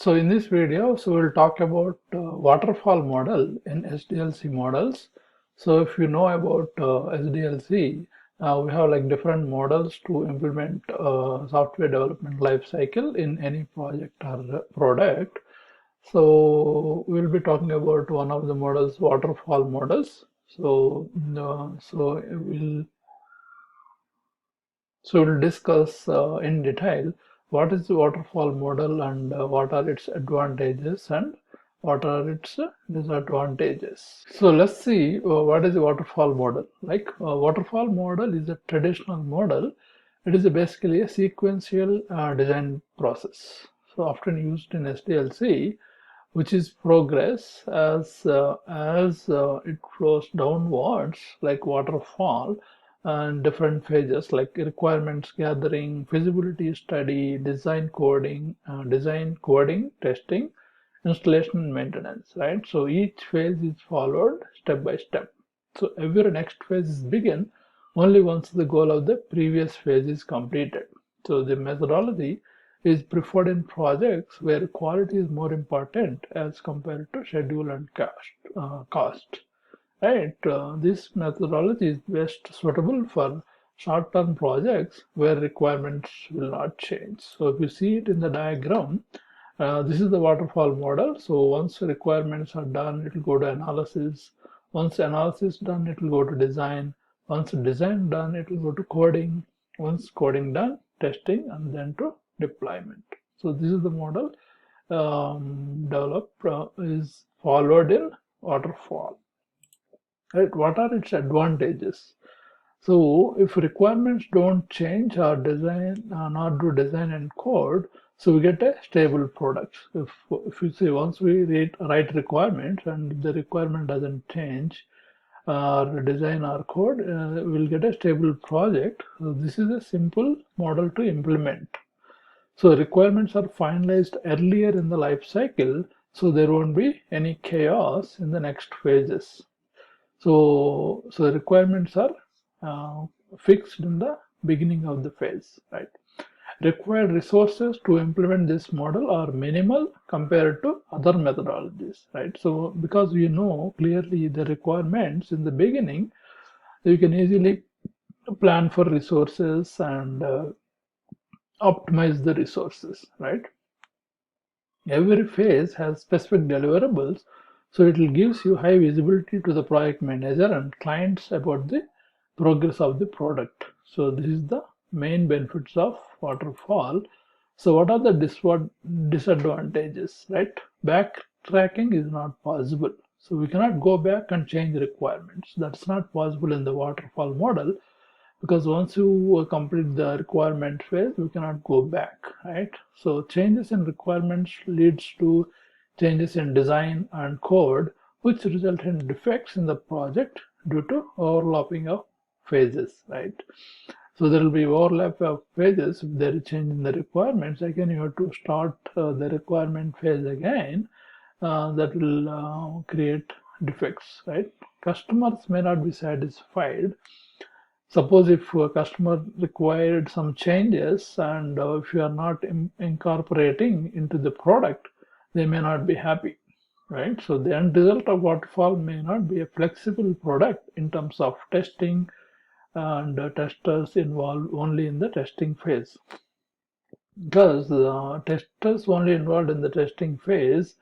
So in this video, we'll talk about waterfall model in SDLC models. So if you know about SDLC, we have like different models to implement software development lifecycle in any project or product. So we'll be talking about one of the models, waterfall models. We'll discuss in detail what is the waterfall model and what are its advantages and what are its disadvantages. So let's see what is the waterfall model. Like waterfall model is a traditional model. It is basically a sequential design process. So often used in SDLC, which is progress as it flows downwards like waterfall and different phases like requirements gathering, feasibility study, design coding, testing, installation and maintenance, right? So each phase is followed step by step. So every next phase is begin only once the goal of the previous phase is completed. So the methodology is preferred in projects where quality is more important as compared to schedule and cost. Right? This methodology is best suitable for short-term projects where requirements will not change. So if you see it in the diagram, this is the waterfall model. So once requirements are done, it will go to analysis. Once analysis done, it will go to design. Once design done, it will go to coding. Once coding done, testing, and then to deployment. So this is the model developed is followed in waterfall. Right? What are its advantages? So if requirements don't change or design not do design and code, so we get a stable product. If you see once we write requirements and the requirement doesn't change or design or code, we'll get a stable project. So this is a simple model to implement. So requirements are finalized earlier in the life cycle, so there won't be any chaos in the next phases. So requirements are fixed in the beginning of the phase, right? Required resources to implement this model are minimal compared to other methodologies, right? So because you know clearly the requirements in the beginning, you can easily plan for resources and optimize the resources, right? Every phase has specific deliverables, so it gives you high visibility to the project manager and clients about the progress of the product. So this is the main benefits of waterfall. So what are the disadvantages, right? Backtracking is not possible. So we cannot go back and change requirements. That's not possible in the waterfall model, because once you complete the requirement phase, you cannot go back, right? So changes in requirements leads to changes in design and code, which result in defects in the project due to overlapping of phases, right? So there will be overlap of phases. If there is change in the requirements, again you have to start the requirement phase again. That will create defects, right? Customers may not be satisfied. Suppose if a customer required some changes and if you are not incorporating into the product, they may not be happy, right? So the end result of waterfall may not be a flexible product in terms of testing, and testers involved only in the testing phase. Because testers only involved in the testing phase,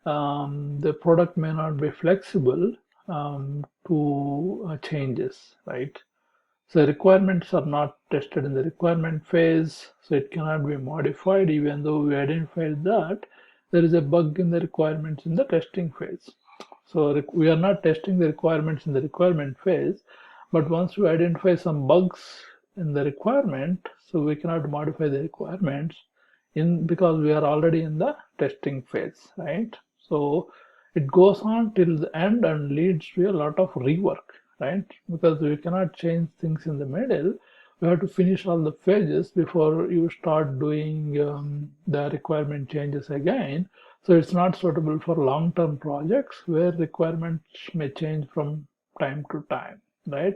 the product may not be flexible to changes, right? So requirements are not tested in the requirement phase, so it cannot be modified even though we identified that there is a bug in the requirements in the testing phase. So we are not testing the requirements in the requirement phase, but once we identify some bugs in the requirement, so we cannot modify the requirements because we are already in the testing phase, right? So it goes on till the end and leads to a lot of rework, right? Because we cannot change things in the middle. We have to finish all the phases before you start doing the requirement changes again. So it's not suitable for long-term projects where requirements may change from time to time, right?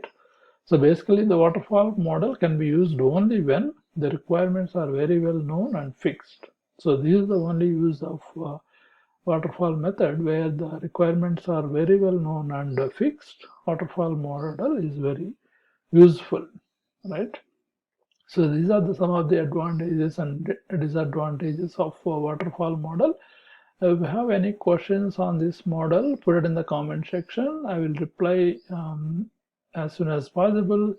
So basically the waterfall model can be used only when the requirements are very well known and fixed. So this is the only use of waterfall method where the requirements are very well known and fixed. Waterfall model is very useful, right? So these are some of the advantages and disadvantages of waterfall model. If you have any questions on this model, put it in the comment section. I will reply as soon as possible.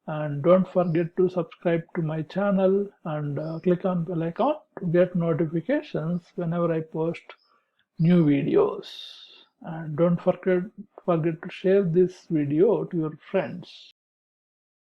And don't forget to subscribe to my channel and click on bell icon to get notifications whenever I post new videos. And don't forget to share this video to your friends.